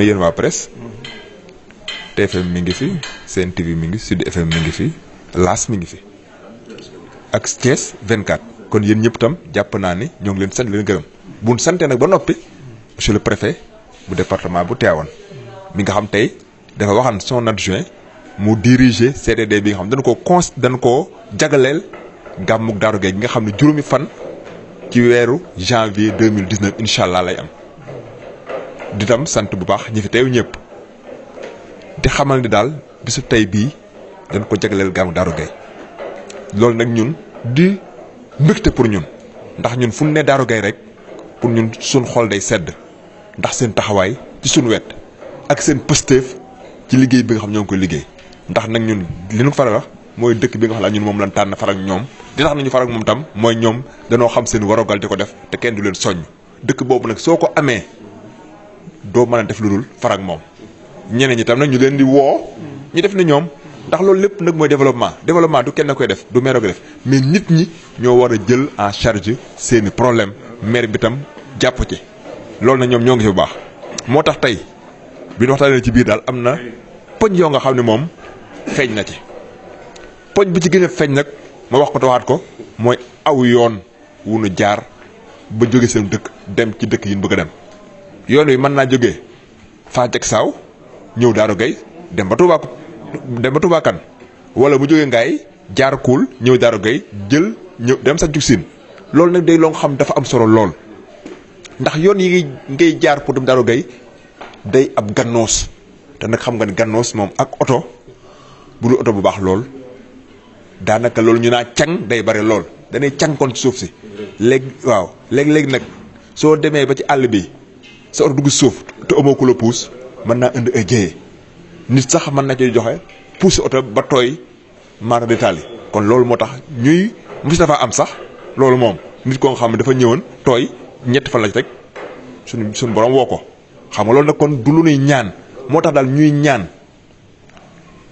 yéen waa presse TFM mi ngi fi Sen TV mi ngi Sud FM mi ngi fi L'As mi ngi fi ak Thiès 24 kon yéen ñëpp tam jàpp naa ni ñoo ngi leen sant leen gërëm bu ñu sante nag ba noppi monsieur le préfet bu département bu Tivaouane mi nga xam tey dafa waxan son adjoint mu diriger CDD bi nga xam dañ koo jagaleel gàmmug Daaru Gaye gi nga xam ne juróomi fan ci weeru janvier 2019 incha allah lay am di tam sant bu baax ñi fi teew ñëpp di xamal ni daal bisu tey bii dañ ko jagaleel gàmmug Daaru Gaye loolu nag ñun di mbégte pour ñun ndax ñun fu ñu ne Daaru Gaye rek pour ñun suñ xol day sedd ndax seen taxawaay ci suñu wet ak seen pësteef ci liggéey bi nga xam ñoo ngi koy liggéey ndax nag ñun li ñu faral wax mooy dëkk bi nga xam ne ñun moom lañ tànn farak ñoom di tax nañu farak moom tam mooy ñoom danoo xam seen warogal di ko def te kenn du leen soññ dëkk boobu nag soo ko amee doo mën a def lu dul farak moom ñeneen ñi tam nag ñu leen di woo ñu def ne ñoom ndax loolu lépp nag mooy développement du kenn koy def du maire koy def mais nit ñi ñoo war a jël en charge seeni problème maire bi tam jàpp ci loolu nag ñoom ñoo ngi fi bu baax moo tax tey bi ñu waxtaanee ci biir daal am na poñ yoo nga xam ne moom feeñ na ci poñ bi ci gën a feeñ nag ma wax ko te waxaat ko mooy aw yoon wu nu jaar ba jóge seen dëkk dem ci dëkk yi ñu bëgg a dem yoon wi mën naa jógee Fadiouth Saaw ñëw Daaru Gaye dem ba Touba Kane wala mu jógee Ngaay jaar Kuul ñëw Daaru Gaye jël ñëw dem sa jug siin loolu nag day loo xam dafa am solo lool ndax yoon yi ngay jaar pour dem Daaru Gaye day ab gannoos te nag xam nga ne gannoos moom ak oto bu dul oto bu baax lool daanaka loolu ñu naa càng day bari lool danay càng kon ci suuf si léegi waaw léegi nag soo demee ba ci àll bi sa oto dugg suuf te amoo ku la puus mën naa indi ay jéyee nit sax mën na ci joxe puus oto ba tooy maara détaillé kon loolu moo tax ñuy mos dafa am sax loolu moom nit ko nga xam ne dafa ñëwoon tooy ñetti fan la ci rek suñu borom woo ko xam nga loolu nag kon du lu nuy ñaan moo tax daal ñuy ñaan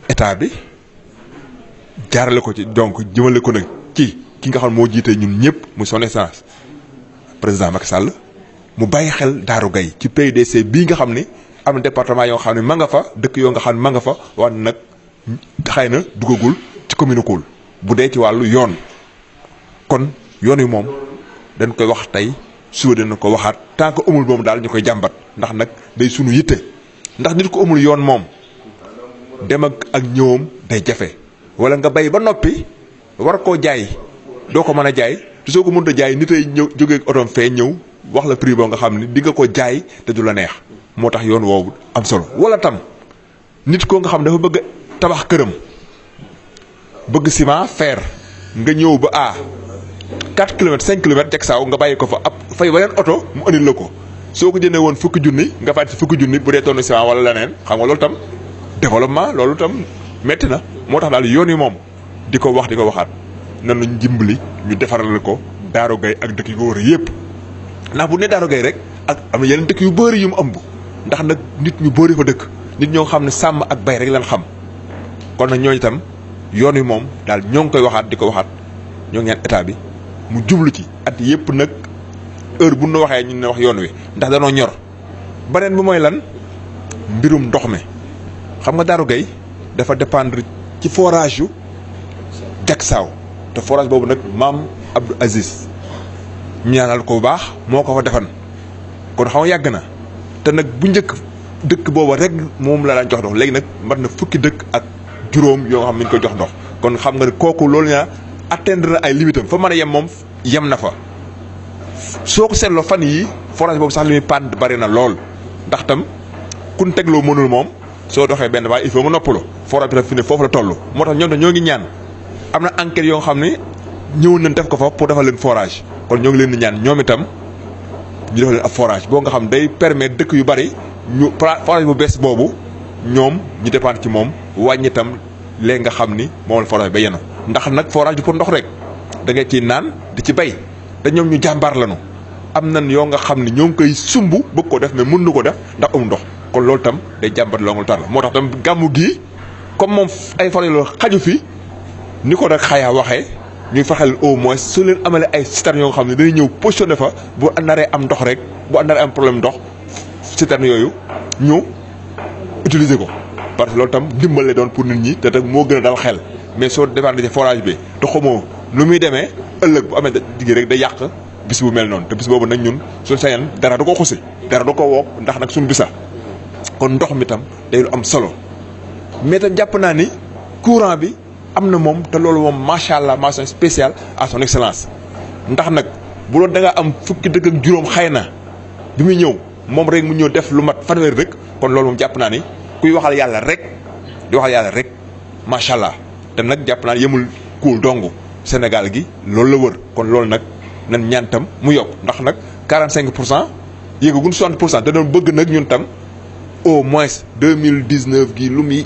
état bi jaarale ko ci donc jëmale ko nag ci ki nga xam moo jiite ñun ñëpp muy son excellence président Macky Sall mu bàyyi xel Daaru Gaye ci PUDC bii nga xam ne am na département yoo xam ne ma nga fa dëkk yoo nga xam ne ma nga fa wax nag xëy na dugagul ci commune Koul bu dee ci wàllu yoon kon yoon wi moom dañ koy wax tey suba dana ko waxaat tant que amul moom daal ñu koy jàmbat ndax nag day sunu yitte ndax nit ko amul yoon moom dem ak ñëwam day jafe wala nga bay ba noppi war koo jaay doo ko mën a jaay te soo ko mënut a jaay nit ay ñëw jógee otoom fee ñëw wax la prix boo nga xam ne di nga ko jaay te du la neex moo tax yoon woowu am solo wala tam nit ko nga xam dafa bëgg tabax këram bëgg ciment fer nga ñëw ba 4 kilomètres 5 kilomètres jag saaw nga bàyyi ko fa ab fay weneen oto mu andil la ko soo ko jëndee woon fukki junni nga fàtte fukki junni bu dee tonne ciment wala leneen xam nga loolu tam développement loolu tam metti na moo tax daal yoon yi moom di ko wax di ko waxaat nanu njimbali ñu defaral ko Daaru Gaye ak dëkk yu ko wër yëpp ndax bu ne Daaru Gaye rek ak am na yeneen dëkk yu bëri yu mu ëmb ndax nag nit ñu bëri fa dëkk nit ñoo xam ne sàmm ak bay rek lañ xam kon nag ñooñu itam yoon wi moom daal ñoo ngi koy waxaat di ko waxaat ñoo ngi ñaan état bi mu jublu ci at yëpp nag heure bu ñu waxee ñu ne wax yoon wi ndax danoo ñor beneen bi mooy lan mbirum ndox mi xam nga Daaru Gaye dafa dépendre ci forage yu Jaksaaw te forage boobu nag maam Abdou Aziz ñaanal ko bu baax moo ko fa defan kon xam nga yàgg na te nag bu njëkk dëkk booba rek moom la daan jox ndox léegi nag mat na fukki dëkk ak juróom yoo xam ne ñu koy jox ndox kon xam nga ne kooku loolu ñaa atteindre na ay limitam fa mën a yem moom yem na fa soo ko seetloo fan yi forage boobu sax li muy panne bari na lool ndax tam kun tegloo mënul moom soo doxee benn waaye il faut mu noppalu forage bi tam fi ne foofu la toll moo tax ñoom ñoo ngi ñaan am na enquête yoo xam ne ñëwoon nañ def ko fa pour defal leen forage kon ñoo ngi leen di ñaan ñoom itam ñu defal leen ab forage boo nga xam day permettre dëkk yu bari ñu forage bu bees boobu ñoom ñu dépendre ci moom wàññi itam léegi nga xam ni moom la forage ba yenu ndax nag forage bi pour ndox rek da ngay ciy naan di ci bay te ñoom ñu jàmbaar lañu am nañ yoo nga xam ne ñoo ngi koy sumb bëgg ko def mais mën na ko def ndax amul ndox kon loolu tam day jàmbat loongul tar la moo tax tam gàmmu gii comme moom ay forage la xaju fi ni ko rek xayaa waxee ñuy fexeel au moins su leen amalee ay citernes yoo nga xam ne dañuy ñëw positionné fa bu naree am ndox rek bu naree am problème ndox citernes yooyu ñu utiliser ko parce que loolu tam dimbal lay doon pour nit ñi te tak moo gën a dal xel mais soo dépendre ci forage bi te xamoo nu muy demee ëllëg bu amee digg rek day yàq bis bu mel noonu te bis boobu nag ñun suñu sañan dara du ko xusi dara du ko wook ndax nag suñu bisa kon ndox mi tam day lu am solo mais tam jàpp naa ni courant bi am na moom te loolu moom macha allah mention spéciale à son excellence ndax nag bu doon da nga am fukki dëkk ak juróom xëy na bi muy ñëw moom rek mu ñëw def lu mat fanweeri rek kon loolu moom jàpp naa ni kuy waxal yàlla rek di waxal yàlla rek macha allah te nag jàpp naa ni yemul kuul dong Sénégal gi loolu la wër kon loolu nag nan ñaan tam mu yokk ndax nag 45% yéegagun 60% te doon bëgg nag ñun tam au moins 2019 gi lu muy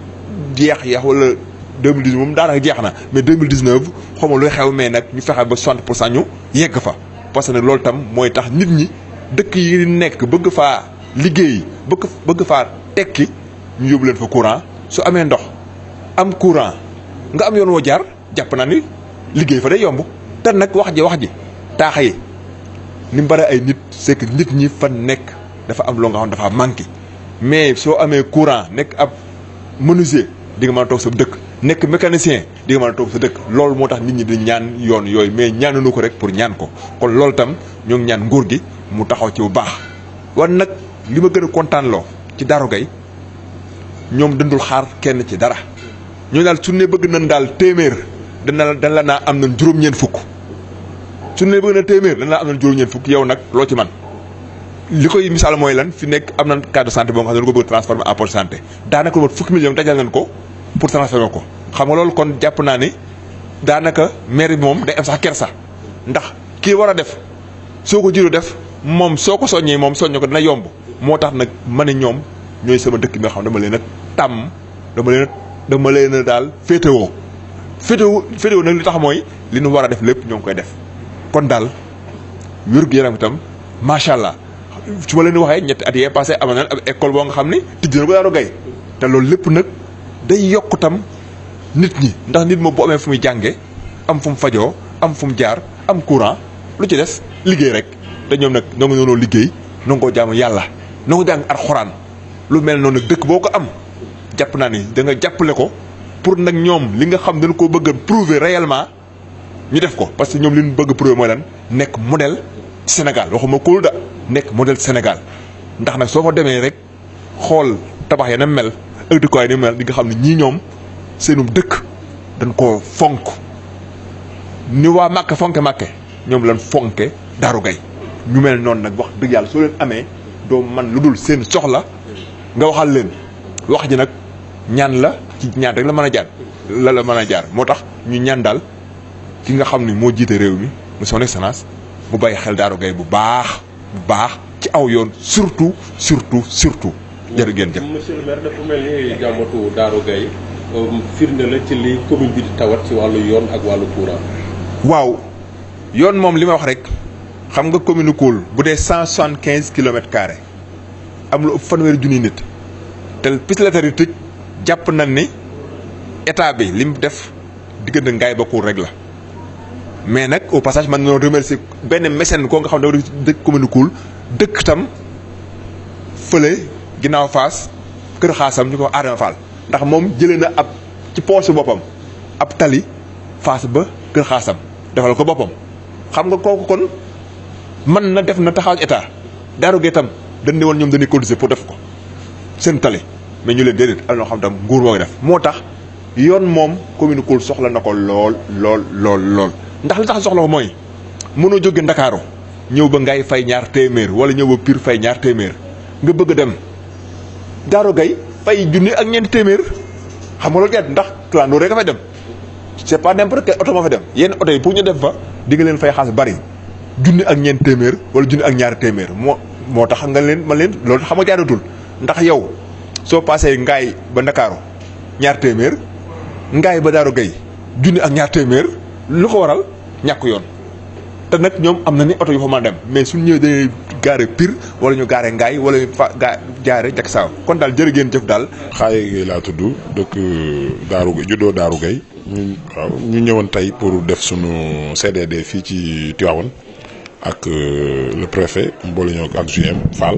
jeex wala 2018 moom daanaka jeex na mais 2019 xaw ma luy xew mais nag ñu fexe ba 60% ñu yegg fa parce que nag loolu tam mooy tax nit ñi dëkk yi nekk bëgg faa liggéey bëgg faa tekki ñu yóbbu leen fa courant su amee ndox am courant nga am yoon woo jaar jàpp naa ni liggéey fa day yomb te nag wax ji taax yi ni mu bare ay nit c'est que nit ñi fa nekk dafa am loo nga xam dafa manqué mais soo amee courant nekk ab menuisier di nga mën a toog sa dëkk nekk mécanicien di nga mën a toog sa dëkk loolu moo tax nit ñi di ñaan yoon yooyu mais ñaanuñu ko rek pour ñaan ko kon loolu tam ñoo ngi ñaan nguur gi mu taxaw ci bu baax. wan nag li ma gën a kontaan loo ci Darou Gaye ñoom dëndul xaar kenn ci dara ñoo daal su ne bëgg nañ daal téeméer dañ la naa am nañ juróom-ñeent fukk su ne bëgg na téeméer dañ la am nañ juróom-ñeent fukk yow nag loo ci man li koy misaal mooy lan fi nekk am nañ carte de santé boo nga xam ne dañu ko bëgg transformer en poste de santé daanaka lu mat fukki millions dajal nañ ko pour transformer ko xam nga loolu kon jàpp naa ni daanaka maire bi moom day am sax kersa ndax kii war a def soo ko jiru def moom soo ko soññee moom soññee ko dina yomb moo tax nag ma ne ñoom ñooy sama dëkk bi nga xam dama leen a tàmm dama leen a daal féetewoo nag li tax mooy li nu war a def lépp ñoo ngi koy def kon daal wér-gu-yaram itam macha allah su ma leen di waxee ñetti at yee passé am na ab école boo nga xam ni tijji na ko Darou Gaye te loolu lépp nag day yokk tam nit ñi ndax nit moom bu amee fu muy jàngee am fu mu fajoo am fu mu jaar am courant lu ci des liggéey rek te ñoom nag ñoo ngi noonu liggéey noo ngi ko jaamu yàlla noo ngi jàng alxuraan lu mel noonu nag dëkk boo ko am jàpp naa ni da nga jàppale ko pour nag ñoom li nga xam dañu koo bëgg a prouver réellement ñu def ko parce que ñoom li ñu bëgg a prouver mooy lan nekk modèle ci Sénégal waxuma kóol da nekk modèle Sénégal ndax nag soo fa demee rek xool tabax ya na mel ak dëkkuwaay ni mel di nga xam ne ñii ñoom seenum dëkk dañ koo fonk ni waa Màkke fonke Màkke ñoom lan fonke Darou Gaye ñu mel noonu nag wax dëgg yàlla soo leen amee doo man lu dul seen soxla nga waxal leen wax ji nag ñaan la ci ñaan rek la mën a jaar la mën a jaar moo tax ñu ñaan daal ki nga xam ni moo jiite réew mi mu son excellence mu bàyyi xel Darou Gaye bu baax ci aw yoon surtout. jërë ngeen jëf. monsieur le maire dafa mel ni jàmbatu Darou Gaye firnde la ci li commune bi di tawat ci wàllu yoon ak wàllu courant. waaw yoon moom li ma wax rek xam nga commune Koul bu dee 175 kilomètres carrés am lu ëpp fanweeri junni nit te Pislataire yi tëj jàpp nañ ni état bi li mu def diggante Ngaye ba Koul rek la mais nag au passage man nañoo remercier benn mécène koo nga xam ne dafa dëkk commune Koul dëkk tam fële ginnaaw Fass kër xaasam ñu ko Adama Fall ndax moom jëlee na ab ci poche boppam ab tali Fass ba kër xaasam defal ko boppam xam nga kooku kon man na def na taxaw état Darou Gaye tam dañ ne woon ñoom dañuy cotiser pour def ko seen tali mais ñu leen déedéet am na xam tam nguur moo def moo tax yoon moom commune Koul soxla na ko lool ndax li tax soxla ko mooy mënoo jóge Ndakaaru ñëw ba ngay fay ñaar téeméer wala ñëw ba Pire fay ñaar téeméer nga bëgg a dem Darou Gaye fay junni ak ñeenti téeméer xam nga loolu jaat ndax clando rek a fay dem c'est pas n'importe quel oto moo fa dem yenn oto yi pour ñu def fa di nga leen fay xaalis bari junni ak ñeenti téeméer wala junni ak ñaari téeméer moo tax nga leen man leen loolu xam nga jaaratul ndax yow soo passé ngaay ba Ndakaaru ñaar téeméer ngaay ba Darou Gaye junni ak ñaar téeméer lu ko waral ñàkk yoon te nag ñoom am na ni oto yu fa mën a dem mais suñ ñëwee dañuy gaare Pire wala ñu gaare ngaay wala ñu fa jaare jak saaw kon daal jërë ngeen jëf daal. Xaaye Gueye laa tudd dëkk Darou Gaye juddoo Darou Gaye ñu ñëwoon tey pour def sunu CDD fii ci Tivaouane ak le préfet mboole ñoo ak JM Fall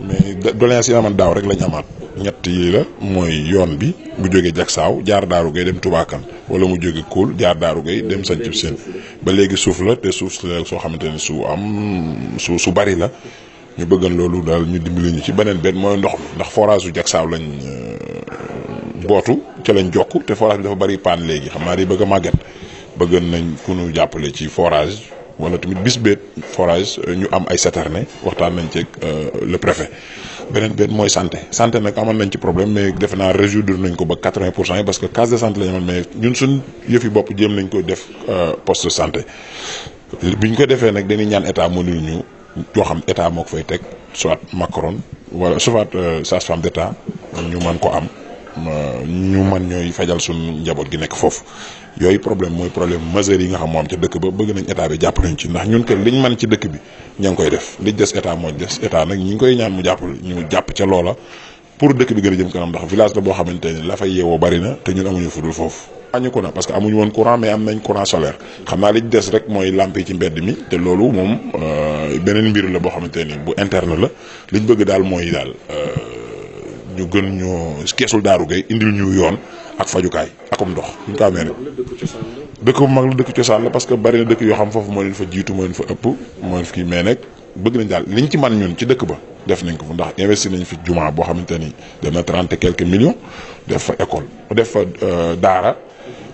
mais doléance yi amoon daaw rek lañ amaat ñett yi la mooy yoon bi bu jógee Jaksaaw jaar Daaru Gay dem Touba Kane wala mu jóge Koul jaar Daaru Gay dem Santhiou Sène ba léegi suuf la te suuf soo xamante ne su bari la ñu bëggan loolu daal ñu dimbali ñu ci beneen mooy ndox mi ndax forage u Jaksaaw lañ bootu ca lañ jokk te forage bi dafa bari paan léegi xam naa day bëgg a màgget bëggan nañ ku ñu jàppale ci forage wala tamit bis beet forage ñu am ay citerne waxtaan nañ ci le préfet beneen mooy santé nag amoon nañ ci problème mais defe naa résoudre nañ ko ba 80% yi parce que case de santé la ñu amoon mais ñun suñ yëfi bopp jéem nañ ko def poste de santé bi ñu ko defee nag dañuy ñaan état mënul ñu yoo xam état moo ko fay teg soit Macron wala soit sage-femme d'état ñu mën ko am ñu mën ñooy fajal suñ njaboot gi nekk foofu yooyu mooy problème majeur yi nga xam moo am ca dëkk ba bëgg nañ état bi jàpp nañ ci ndax ñun kër liñ mën ci dëkk bi ña ngi koy def liñ des état moo des état nag ñi ngi koy ñaan mu jàpp ca loola pour dëkk bi gën a jëm kanam ndax village la boo xamante ni la fay yeewoo bari na te ñun amuñu fudul foofu añu ko na parce que amuñu woon courant mais am nañ courant solaire xam naa liñ des rek mooy lampe yi ci mbedd mi te loolu moom beneen mbir la boo xamante ni bu interne la liñ bëgg daal mooy daal ñu gën ñoo keesul Daaru Gay indil ñu yoon ak fajukaay akum ndox ñu ko amee rek dëkk bu mag la dëkk cosaan la parce que bari na dëkk yoo xam foofu moo leen fa jiitu moo leen fa ëpp moo leen fa kii mais nag bëgg nañ daal liñ ci man ñun ci dëkk ba def nañ ko fa ndax investi nañ fi jumaa boo xamante ni dem na 30 et quelques millions def fa école def fa daara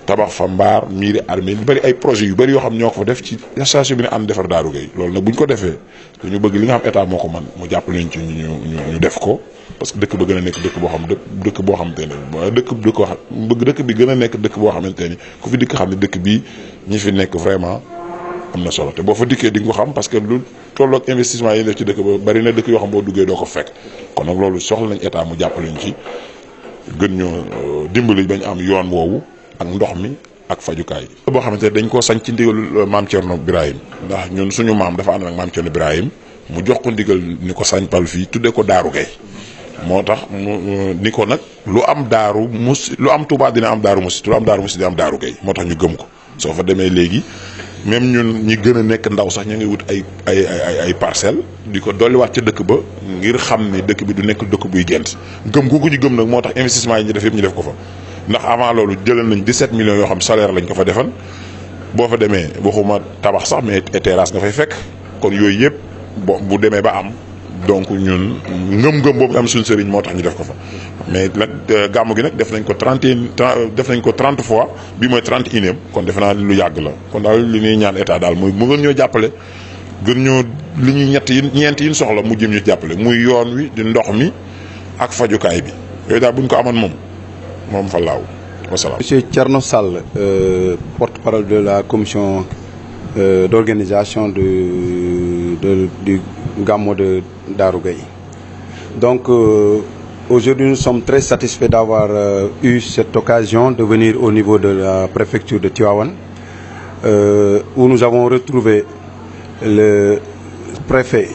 tabax fa mbaar miiri armée lu bëri ay projets yu bëri yoo xam ñoo ko fa def ci station bi ne ànd defar Daaru Gay loolu nag bu ñu ko defee dañu bëgg li nga xam état moo ko man mu jàppale ñu ci ñu def ko parce que dëkk ba gën a nekk dëkk boo xam dëkk boo xamante ne dëkk bi gën a nekk dëkk boo xamante ni ku fi dikk xam ne dëkk bii ñi fi nekk vraiment am na solo te boo fa dikkee di nga ko xam parce que lu tolloog investissement yi def ci dëkk ba bari na dëkk yoo xam boo duggee doo ko fekk kon nag loolu soxla nañ état mu jàppale ñu ci gën ñoo dimbali bañ am yoon woowu ak ndox mi ak fajukaay boo xamante ne dañ koo sañ ci ndigal maam Thierno Birahim ndax ñun suñu maam dafa ànd ak maam Thierno Birahim mu jox ko ndigal ni ko sañ pal fii tuddee ko Daaru Gay moo tax mu ni ko nag lu am Daaru Musi lu am Touba dina am Daaru Musi lu am Daaru Musi dina am Daaru Gay moo tax ñu gëm ko soo fa demee léegi même ñun ñi gën a nekk ndaw sax ñu ngi wut ay parcelles di ko dolliwaat ca dëkk ba ngir xam ne dëkk bi du nekk dëkk buy gent gëm googu ñu gëm nag moo tax investissement yi ñu def yëpp ñu def ko fa ndax avant loolu jëlal nañ 17 millions yoo xam salaire lañ ko fa defal boo fa demee waxuma tabax sax mais terrasse nga fay fekk kon yooyu yëpp bu demee ba am donc ñun ngëm-ngëm boobu am suñu sëriñ moo tax ñu def ko fa mais nag gàmmu gi nag def nañ ko 30 fois bi mooy 31e kon defe naa lu yàgg la kon daal li ñuy ñaan état daal mooy mu gën ñoo jàppale gën ñoo li ñuy ñeent yi soxla mu jëm ñu jàppale muy yoon wi di ndox mi ak fajukaay bi yooyu daal buñ ko amoon moom fa laaw wasalaam. Monsieur Thierno Sall, porte-parole de la commission d'organisation du Gamou de Daaru Gay. Donc aujourd'hui nous sommes très satisfaits d'avoir eu cette occasion de venir au niveau de la préfecture de Tivaouane où nous avons retrouvé le préfet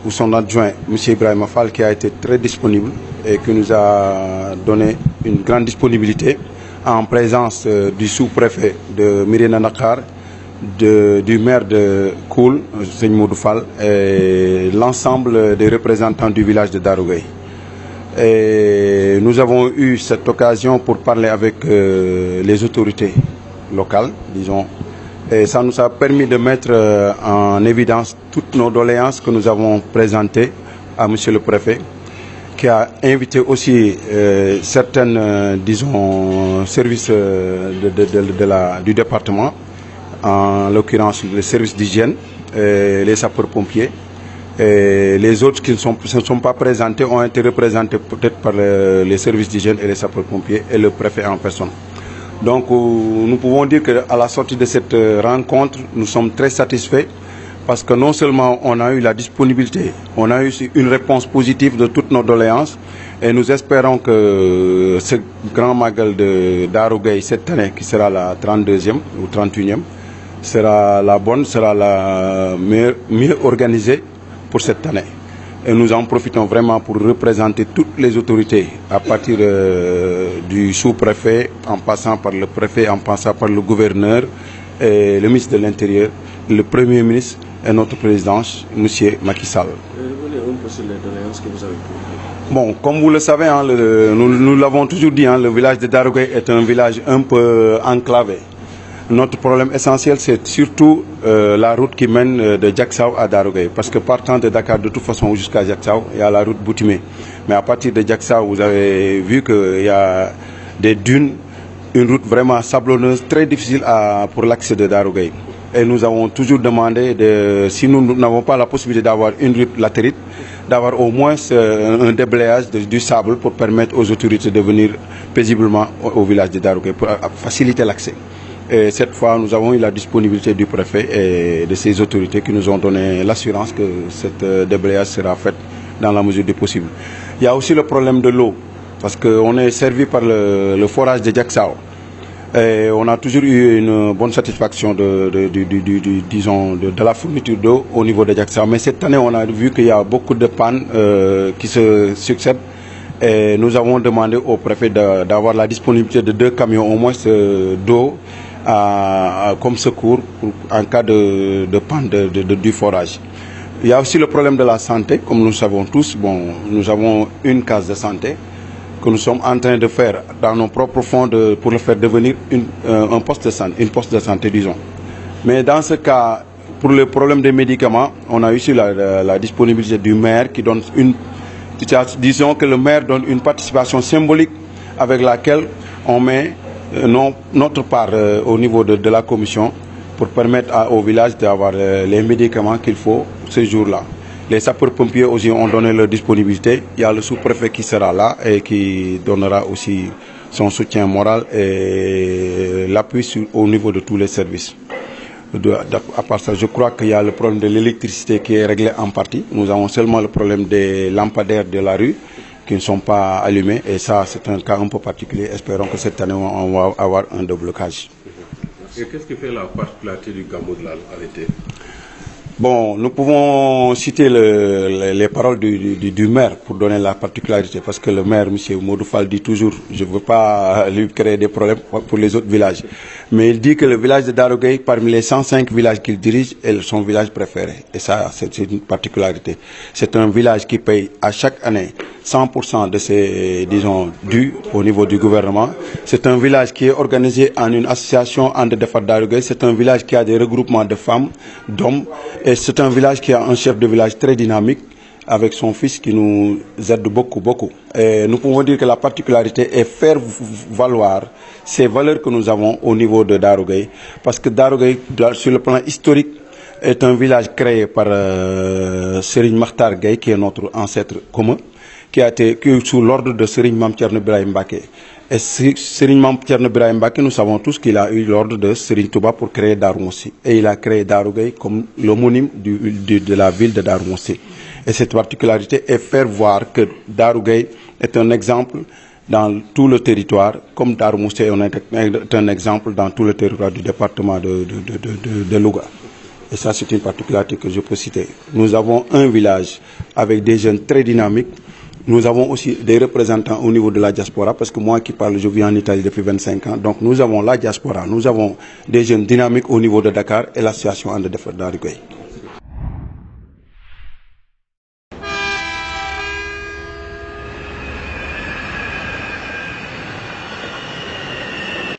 ou son adjoint, M. Ibrahima Fall, qui a été très disponible et qui nous a donné une grande disponibilité en présence du sous-préfet de Mirina Nakar, du maire de Koul, Seigne Modou Fall, et l'ensemble des représentants du village de Daaru Gay. Et nous avons eu cette occasion pour parler avec les autorités locales, disons. Et ça nous a permis de mettre en évidence toutes nos doléances que nous avons présentées à Monsieur le Préfet, qui a invité aussi certaines, disons, services du département, en l'occurrence le service d'hygiène, les sapeurs-pompiers. Et les autres qui ne se sont pas présentés ont été représentés peut-être par les services d'hygiène et les sapeurs-pompiers et le préfet en personne. Donc nous pouvons dire qu'à la sortie de cette rencontre, nous sommes très satisfaits parce que non seulement on a eu la disponibilité, on a eu une réponse positive de toutes nos doléances et nous espérons que ce grand magal de Daaru Gay cette année, qui sera la 32e ou 31e, sera la bonne, sera la mieux organisée pour cette année. Et nous en profitons vraiment pour représenter toutes les autorités, à partir du sous-préfet, en passant par le préfet, en passant par le gouverneur, et le ministre de l'Intérieur, le Premier ministre et notre président, M. Macky Sall. Revenez un peu sur les doléances que vous avez posées. Bon, comme vous le savez, hein, nous l'avons toujours dit, hein, le village de Darou Gueye est un village un peu enclavé. Notre problème essentiel, c'est surtout la route qui mène de Diacksao à Darou Gueye. Parce que partant de Dakar, de toute façon, jusqu'à Diacksao, il y a la route Boutimé. Mais à partir de Diacksao, vous avez vu qu'il y a des dunes, une route vraiment sablonneuse, très difficile pour l'accès de Darou Gueye. Et nous avons toujours demandé, si nous n'avons pas la possibilité d'avoir une route latérite, d'avoir au moins un déblayage du sable pour permettre aux autorités de venir paisiblement au village de Darou Gueye, pour faciliter l'accès. Et cette fois, nous avons eu la disponibilité du préfet et de ses autorités qui nous ont donné l'assurance que ce déblayage sera fait dans la mesure du possible. Il y a aussi le problème de l'eau, parce qu'on est servi par le forage de Diacksao. Et on a toujours eu une bonne satisfaction de la fourniture d'eau au niveau de Diacksao. Mais cette année, on a vu qu'il y a beaucoup de pannes qui se succèdent. Et nous avons demandé au préfet d'avoir la disponibilité de 2 camions au moins d'eau comme secours en cas de panne du forage. Il y a aussi le problème de la santé, comme nous le savons tous. Bon, nous avons une case de santé que nous sommes en train de faire dans nos propres fonds pour le faire devenir un poste de santé, disons. Mais dans ce cas, pour le problème des médicaments, on a eu la disponibilité du maire qui donne disons que le maire donne une participation symbolique avec laquelle on met notre part au niveau de la commission pour permettre au village d'avoir les médicaments qu'il faut ce jour-là. Les sapeurs-pompiers aussi ont donné leur disponibilité. Il y a le sous-préfet qui sera là et qui donnera aussi son soutien moral et l'appui au niveau de tous les services. À part ça, je crois qu'il y a le problème de l'électricité qui est réglé en partie. Nous avons seulement le problème des lampadaires de la rue qui ne sont pas allumés. Et ça, c'est un cas un peu particulier. Espérons que cette année, on va avoir un déblocage. Et qu'est-ce qui fait la particularité du Gamou de l'été? Bon, nous pouvons citer les paroles du maire pour donner la particularité, parce que le maire, M. Modou Fall, dit toujours, je ne veux pas lui créer des problèmes pour les autres villages, mais il dit que le village de Darou Gueye, parmi les 105 villages qu'il dirige, est son village préféré. Et ça, c'est une particularité. C'est un village qui paye à chaque année 100% de ses, disons, dus au niveau du gouvernement. C'est un village qui est organisé en une association Ande Defar Darou Gueye. C'est un village qui a des regroupements de femmes, d'hommes. Et c'est un village qui a un chef de village très dynamique avec son fils qui nous aide beaucoup. Et nous pouvons dire que la particularité est faire valoir ces valeurs que nous avons au niveau de Darou Gueye. Parce que Darou Gueye, sur le plan historique, est un village créé par Serigne Makhtar Gueye, qui est notre ancêtre commun, qui est sous l'ordre de Serigne Mame Thierno Birahim Mbacké. Et Serigne Mame Thierno Birahim Mbacké, nous savons tous qu'il a eu l'ordre de Serigne Touba pour créer Darou Moussi. Et il a créé Darou Gueye comme l'homonyme de la ville de Darou Moussi. Et cette particularité est faire voir que Darou Gueye est un exemple dans tout le territoire, comme Darou Moussi est un exemple dans tout le territoire du département de Louga. Et ça, c'est une particularité que je peux citer. Nous avons un village avec des jeunes très dynamiques. Nous avons aussi des représentants au niveau de la diaspora, parce que moi qui parle, je vis en Italie depuis 25 ans. Donc nous avons la diaspora, nous avons des jeunes dynamiques au niveau de Dakar et l'association Ande Defar Darou Gueye.